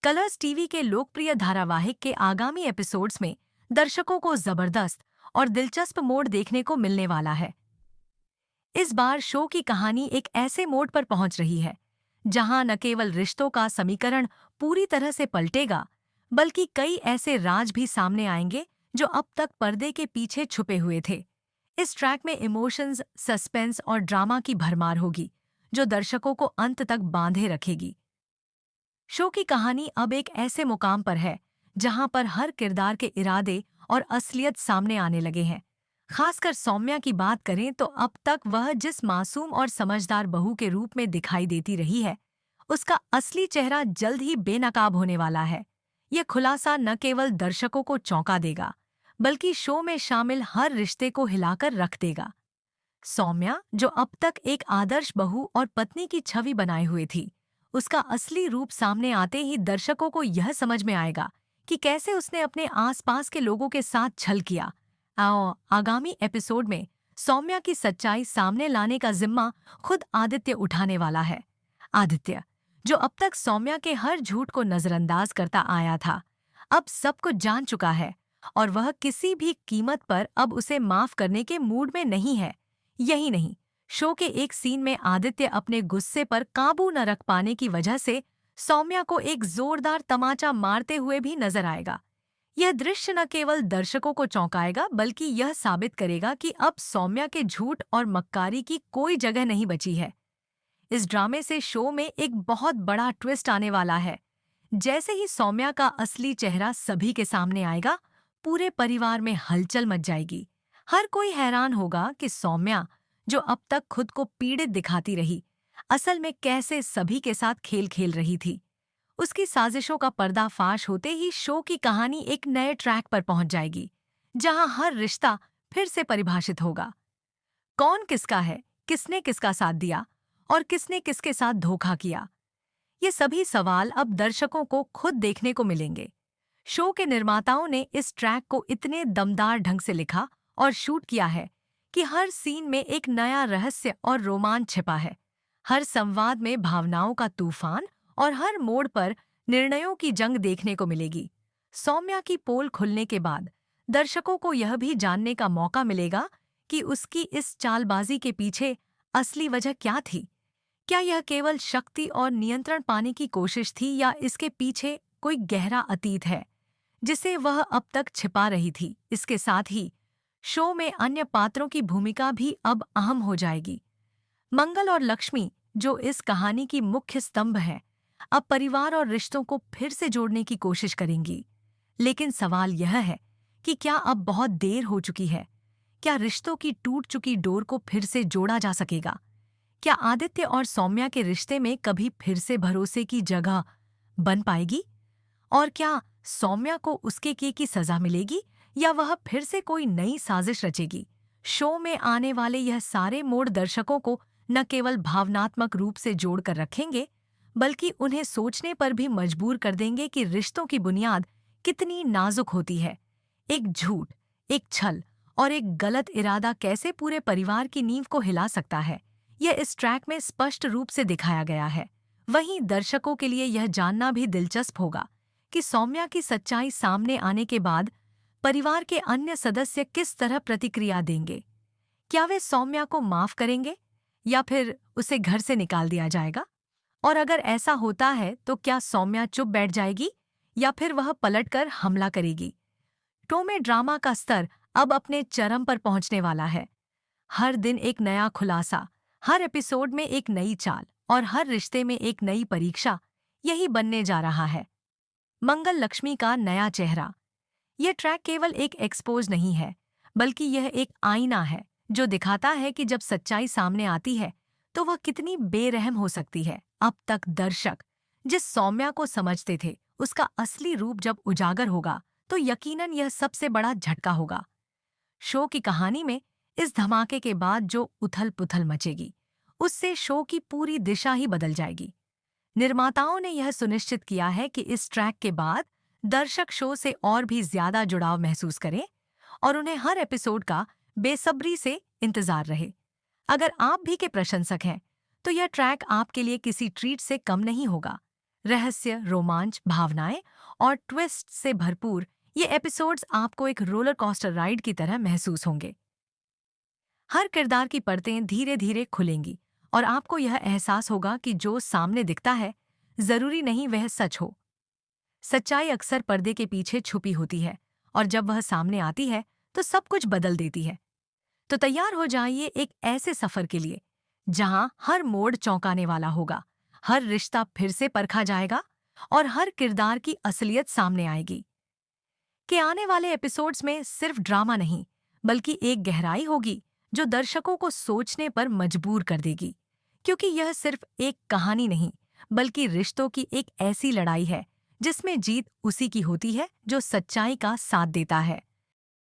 Colors TV के लोकप्रिय धारावाहिक के आगामी एपिसोड्स में दर्शकों को जबरदस्त और दिलचस्प मोड़ देखने को मिलने वाला है। इस बार शो की कहानी एक ऐसे मोड़ पर पहुंच रही है जहां न केवल रिश्तों का समीकरण पूरी तरह से पलटेगा, बल्कि कई ऐसे राज भी सामने आएंगे जो अब तक पर्दे के पीछे छुपे हुए थे। इस ट्रैक में इमोशंस, सस्पेंस और ड्रामा की भरमार होगी, जो दर्शकों को अंत तक बांधे रखेगी। शो की कहानी अब एक ऐसे मुकाम पर है जहां पर हर किरदार के इरादे और असलियत सामने आने लगे हैं। खासकर सौम्या की बात करें तो अब तक वह जिस मासूम और समझदार बहू के रूप में दिखाई देती रही है, उसका असली चेहरा जल्द ही बेनकाब होने वाला है। यह खुलासा न केवल दर्शकों को चौंका देगा, बल्कि शो में शामिल हर रिश्ते को हिलाकर रख देगा। सौम्या, जो अब तक एक आदर्श बहू और पत्नी की छवि बनाए हुए थी, उसका असली रूप सामने आते ही दर्शकों को यह समझ में आएगा कि कैसे उसने अपने आसपास के लोगों के साथ छल किया। आओ, आगामी एपिसोड में सौम्या की सच्चाई सामने लाने का जिम्मा खुद आदित्य उठाने वाला है। आदित्य, जो अब तक सौम्या के हर झूठ को नजरअंदाज करता आया था, अब सब कुछ जान चुका है और वह किसी भी कीमत पर अब उसे माफ करने के मूड में नहीं है। यही नहीं, शो के एक सीन में आदित्य अपने गुस्से पर काबू न रख पाने की वजह से सौम्या को एक जोरदार तमाचा मारते हुए भी नजर आएगा। यह दृश्य न केवल दर्शकों को चौंकाएगा, बल्कि यह साबित करेगा कि अब सौम्या के झूठ और मक्कारी की कोई जगह नहीं बची है। इस ड्रामे से शो में एक बहुत बड़ा ट्विस्ट आने वाला है। जैसे ही सौम्या का असली चेहरा सभी के सामने आएगा, पूरे परिवार में हलचल मच जाएगी। हर कोई हैरान होगा कि सौम्या, जो अब तक खुद को पीड़ित दिखाती रही, असल में कैसे सभी के साथ खेल खेल रही थी। उसकी साजिशों का पर्दाफाश होते ही शो की कहानी एक नए ट्रैक पर पहुंच जाएगी, जहां हर रिश्ता फिर से परिभाषित होगा। कौन किसका है, किसने किसका साथ दिया और किसने किसके साथ धोखा किया, ये सभी सवाल अब दर्शकों को खुद देखने को मिलेंगे। शो के निर्माताओं ने इस ट्रैक को इतने दमदार ढंग से लिखा और शूट किया है कि हर सीन में एक नया रहस्य और रोमांच छिपा है। हर संवाद में भावनाओं का तूफान और हर मोड़ पर निर्णयों की जंग देखने को मिलेगी। सौम्या की पोल खुलने के बाद दर्शकों को यह भी जानने का मौका मिलेगा कि उसकी इस चालबाजी के पीछे असली वजह क्या थी। क्या यह केवल शक्ति और नियंत्रण पाने की कोशिश थी, या इसके पीछे कोई गहरा अतीत है जिसे वह अब तक छिपा रही थी। इसके साथ ही शो में अन्य पात्रों की भूमिका भी अब अहम हो जाएगी। मंगल और लक्ष्मी, जो इस कहानी की मुख्य स्तंभ हैं, अब परिवार और रिश्तों को फिर से जोड़ने की कोशिश करेंगी। लेकिन सवाल यह है कि क्या अब बहुत देर हो चुकी है? क्या रिश्तों की टूट चुकी डोर को फिर से जोड़ा जा सकेगा? क्या आदित्य और सौम्या के रिश्ते में कभी फिर से भरोसे की जगह बन पाएगी? और क्या सौम्या को उसके किए की सजा मिलेगी, या वह फिर से कोई नई साजिश रचेगी? शो में आने वाले यह सारे मोड़ दर्शकों को न केवल भावनात्मक रूप से जोड़कर रखेंगे, बल्कि उन्हें सोचने पर भी मजबूर कर देंगे कि रिश्तों की बुनियाद कितनी नाजुक होती है। एक झूठ, एक छल और एक गलत इरादा कैसे पूरे परिवार की नींव को हिला सकता है, यह इस ट्रैक में स्पष्ट रूप से दिखाया गया है। वहीं दर्शकों के लिए यह जानना भी दिलचस्प होगा कि सौम्या की सच्चाई सामने आने के बाद परिवार के अन्य सदस्य किस तरह प्रतिक्रिया देंगे। क्या वे सौम्या को माफ करेंगे, या फिर उसे घर से निकाल दिया जाएगा? और अगर ऐसा होता है तो क्या सौम्या चुप बैठ जाएगी, या फिर वह पलटकर हमला करेगी? शो में ड्रामा का स्तर अब अपने चरम पर पहुंचने वाला है। हर दिन एक नया खुलासा, हर एपिसोड में एक नई चाल और हर रिश्ते में एक नई परीक्षा, यही बनने जा रहा है। मंगल लक्ष्मी का नया चेहरा। यह ट्रैक केवल एक एक्सपोज नहीं है, बल्कि यह एक आईना है जो दिखाता है कि जब सच्चाई सामने आती है तो वह कितनी बेरहम हो सकती है। अब तक दर्शक जिस सौम्या को समझते थे, उसका असली रूप जब उजागर होगा तो यकीनन यह सबसे बड़ा झटका होगा। शो की कहानी में इस धमाके के बाद जो उथल-पुथल मचेगी, उससे शो की पूरी दिशा ही बदल जाएगी। निर्माताओं ने यह सुनिश्चित किया है कि इस ट्रैक के बाद दर्शक शो से और भी ज्यादा जुड़ाव महसूस करें और उन्हें हर एपिसोड का बेसब्री से इंतजार रहे। अगर आप भी के प्रशंसक हैं, तो यह ट्रैक आपके लिए किसी ट्रीट से कम नहीं होगा। रहस्य, रोमांच, भावनाएं और ट्विस्ट से भरपूर ये एपिसोड्स आपको एक रोलर कोस्टर राइड की तरह महसूस होंगे। हर किरदार की परतें धीरे धीरे खुलेंगी और आपको यह एहसास होगा कि जो सामने दिखता है जरूरी नहीं वह सच हो। सच्चाई अक्सर पर्दे के पीछे छुपी होती है और जब वह सामने आती है तो सब कुछ बदल देती है। तो तैयार हो जाइए एक ऐसे सफर के लिए जहां हर मोड़ चौंकाने वाला होगा, हर रिश्ता फिर से परखा जाएगा और हर किरदार की असलियत सामने आएगी। कि आने वाले एपिसोड्स में सिर्फ ड्रामा नहीं, बल्कि एक गहराई होगी जो दर्शकों को सोचने पर मजबूर कर देगी। क्योंकि यह सिर्फ एक कहानी नहीं, बल्कि रिश्तों की एक ऐसी लड़ाई है जिसमें जीत उसी की होती है जो सच्चाई का साथ देता है।